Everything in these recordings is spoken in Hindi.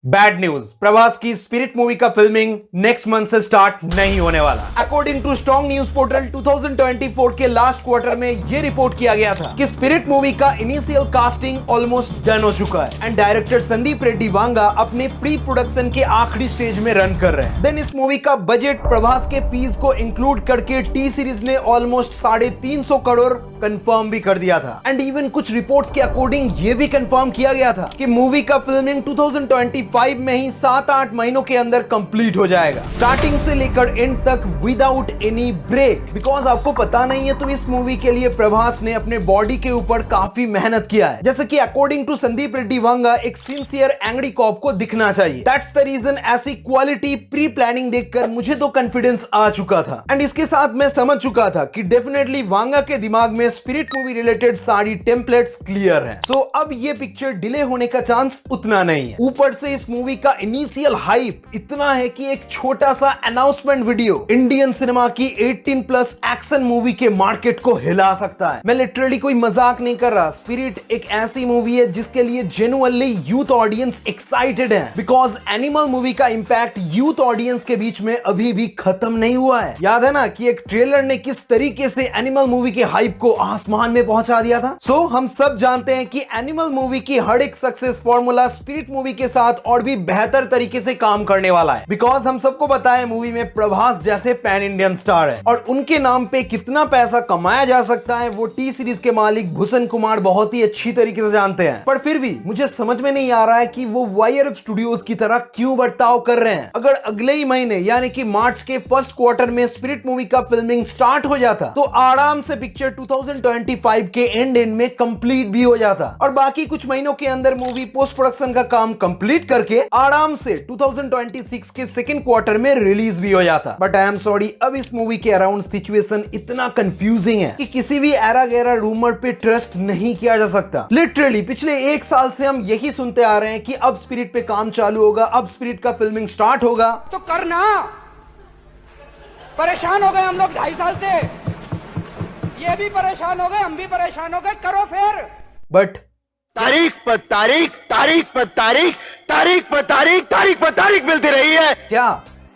बैड न्यूज, प्रभास की स्पिरिट मूवी का फिल्मिंग नेक्स्ट मंथ से स्टार्ट नहीं होने वाला। According to strong news portal 2024 के लास्ट क्वार्टर में ये रिपोर्ट किया गया था कि स्पिरिट मूवी का इनिशियल कास्टिंग ऑलमोस्ट डन हो चुका है एंड डायरेक्टर संदीप रेड्डी वांगा अपने प्री प्रोडक्शन के आखिरी स्टेज में रन कर रहे हैं। देन इस मूवी का बजट प्रभास के फीस को इंक्लूड करके टी सीरीज ने ऑलमोस्ट 350 करोड़ कंफर्म भी कर दिया था एंड इवन कुछ रिपोर्ट्स के अकॉर्डिंग ये भी कंफर्म किया गया था कि मूवी का फिल्मिंग 2025 में ही 7-8 महीनों के अंदर कंप्लीट हो जाएगा, स्टार्टिंग से लेकर एंड तक विदाउट एनी ब्रेक। बिकॉज आपको पता नहीं है तो इस मूवी के लिए प्रभास ने अपने बॉडी के ऊपर काफी मेहनत किया है, जैसे कि अकॉर्डिंग टू संदीप रेड्डी वांगा एक सिंसियर एंग्री कॉप को दिखना चाहिए। दैट्स द रीजन ऐसी क्वालिटी प्री प्लानिंग देखकर मुझे तो कॉन्फिडेंस आ चुका था एंड इसके साथ मैं समझ चुका था कि डेफिनेटली वांगा के दिमाग में स्पिरिट मूवी रिलेटेड सारी टेम्पलेट्स क्लियर हैं। सो अब ये पिक्चर डिले होने का चांस उतना नहीं है। ऊपर से इस मूवी का इनिशियल हाइप इतना है कि एक छोटा सा अनाउंसमेंट वीडियो इंडियन सिनेमा की 18+ एक्शन मूवी के मार्केट को हिला सकता है। मैं लिटरली कोई मजाक नहीं कर रहा। स्पिरिट एक ऐसी मूवी है जिसके लिए जेन्युइनली यूथ ऑडियंस एक्साइटेड है, बिकॉज एनिमल मूवी का इंपैक्ट यूथ ऑडियंस के बीच में अभी भी खत्म नहीं हुआ है। याद है ना कि एक ट्रेलर ने किस तरीके से एनिमल मूवी के हाइप को आसमान में पहुंचा दिया था। सो हम सब जानते हैं कि एनिमल मूवी की हर एक सक्सेस फॉर्मूला स्पिरिट मूवी के साथ और भी बेहतर तरीके से काम करने वाला है, बिकॉज हम सबको पता है मूवी में प्रभास जैसे पैन इंडियन स्टार है और उनके नाम पे कितना पैसा कमाया जा सकता है वो टी सीरीज के मालिक भूषण कुमार बहुत ही अच्छी तरीके से जानते हैं। पर फिर भी मुझे समझ में नहीं आ रहा है कि वो वायर स्टूडियोज की तरह क्यों बर्ताव कर रहे हैं। अगर अगले ही महीने यानी कि मार्च के फर्स्ट क्वार्टर में स्पिरिट मूवी का फिल्मिंग स्टार्ट हो जाता तो आराम से पिक्चर 2025 के एंड में कंप्लीट भी हो जाता और बाकी कुछ महीनों के अंदर मूवी पोस्ट प्रोडक्शन का काम कंप्लीट करके आराम से 2026 के सेकंड क्वार्टर में रिलीज भी हो जाता। बट आई एम सॉरी, अब इस मूवी के अराउंड सिचुएशन इतना कंफ्यूजिंग है कि किसी भी एरा गैरा रूमर पे ट्रस्ट नहीं किया जा सकता। लिटरली पिछले 1 साल से हम यही सुनते आ रहे हैं कि अब स्पिरिट पे काम चालू होगा, अब स्पिरिट का फिल्मिंग स्टार्ट होगा। तो करना, परेशान हो गए हम लोग 2.5 साल से, ये भी परेशान हो गए, हम भी परेशान हो गए, करो फिर। बट तारीख पर तारीख, तारीख पर तारीख, तारीख पर तारीख, तारीख पर तारीख मिलती रही है। क्या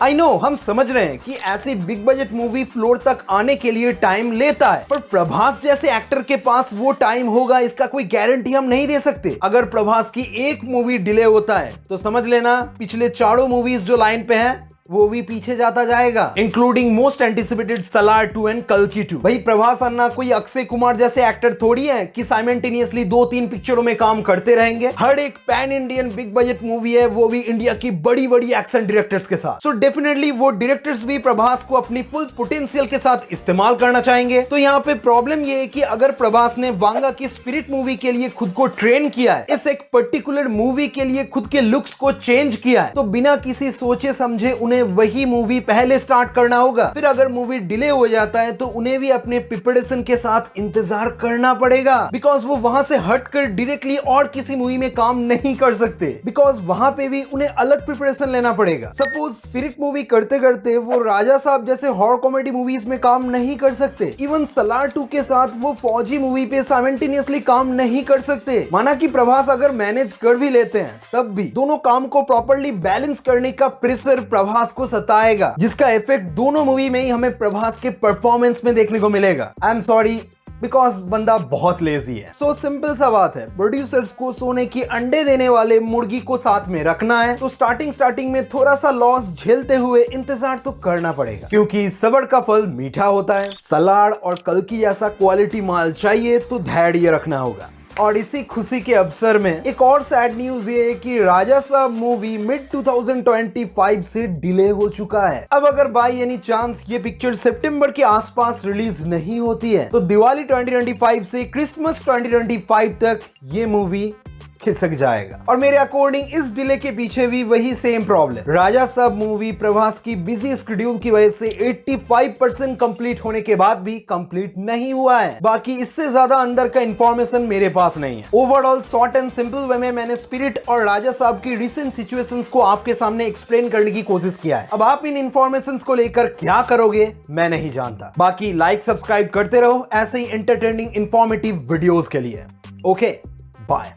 आई नो, हम समझ रहे हैं कि ऐसी बिग बजट मूवी फ्लोर तक आने के लिए टाइम लेता है, पर प्रभास जैसे एक्टर के पास वो टाइम होगा इसका कोई गारंटी हम नहीं दे सकते। अगर प्रभास की एक मूवी डिले होता है तो समझ लेना पिछले 4 मूवीज जो लाइन पे हैं वो भी पीछे जाता जाएगा, including most anticipated Salaar 2 and कल्कि 2। भाई प्रभास अन्ना कोई अक्षय कुमार जैसे एक्टर थोड़ी है कि साइमल्टेनियसली 2-3 पिक्चरों में काम करते रहेंगे। हर एक pan Indian big budget movie है, वो भी इंडिया की बड़ी बड़ी एक्शन डायरेक्टर्स के साथ। सो डेफिनेटली वो डायरेक्टर्स भी प्रभास को अपनी फुल पोटेंशियल के साथ इस्तेमाल करना चाहेंगे। तो यहाँ पे प्रॉब्लम ये है कि अगर प्रभास ने वांगा की स्पिरिट मूवी के लिए खुद को ट्रेन किया है, इस एक पर्टिकुलर मूवी के लिए खुद के लुक्स को चेंज किया है, तो बिना किसी सोचे समझे उन्हें वही मूवी पहले स्टार्ट करना होगा। फिर अगर मूवी डिले हो जाता है तो उन्हें भी अपने प्रिपरेशन के साथ इंतजार करना पड़ेगा, बिकॉज वो वहां से हटकर डायरेक्टली और किसी मूवी में काम नहीं कर सकते, बिकॉज वहां पे भी उन्हें अलग प्रिपरेशन लेना पड़ेगा। सपोज स्पिरिट मूवी करते करते वो राजा साहब जैसे हॉरर कॉमेडी मूवीज में काम नहीं कर सकते, इवन सलार 2 के साथ वो फौजी मूवी पे साइमल्टेनियसली काम नहीं कर सकते। माना कि प्रभास अगर मैनेज कर भी लेते हैं तब भी दोनों काम को प्रॉपर्ली बैलेंस करने का प्रेशर प्रभास को सताएगा, जिसका इफेक्ट दोनों मूवी में ही हमें प्रभास के परफॉर्मेंस में देखने को मिलेगा। आई एम सॉरी, बिकॉज बंदा बहुत लेजी है। सो सिंपल सा बात है, प्रोड्यूसर्स को सोने की अंडे देने वाले मुर्गी को साथ में रखना है तो स्टार्टिंग में थोड़ा सा लॉस झेलते हुए इंतजार तो करना पड़ेगा, क्योंकि सब्र का फल मीठा होता है। सलाड और कल्कि जैसा क्वालिटी माल चाहिए तो धैर्य रखना होगा। और इसी खुशी के अवसर में एक और सैड न्यूज ये है कि राजा साहब मूवी मिड 2025 से डिले हो चुका है। अब अगर बाय एनी चांस ये पिक्चर सितंबर के आसपास रिलीज नहीं होती है तो दिवाली 2025 से क्रिसमस 2025 तक ये मूवी खिसक जाएगा। और मेरे अकॉर्डिंग इस डिले के पीछे भी वही सेम प्रॉब्लम। राजा साहब मूवी प्रभास की बिजी शेड्यूल की वजह से 85% कंप्लीट होने के बाद भी कंप्लीट नहीं हुआ है। बाकी इससे ज्यादा अंदर का इंफॉर्मेशन मेरे पास नहीं है। Overall short and simple way में मैंने स्पिरिट और राजा साहब की रिसेंट सिचुएशंस को आपके सामने एक्सप्लेन करने की कोशिश किया है। अब आप इन इंफॉर्मेशन को लेकर क्या करोगे मैं नहीं जानता। बाकी लाइक सब्सक्राइब करते रहो ऐसे ही एंटरटेनिंग इंफॉर्मेटिव वीडियोस के लिए। Okay, bye.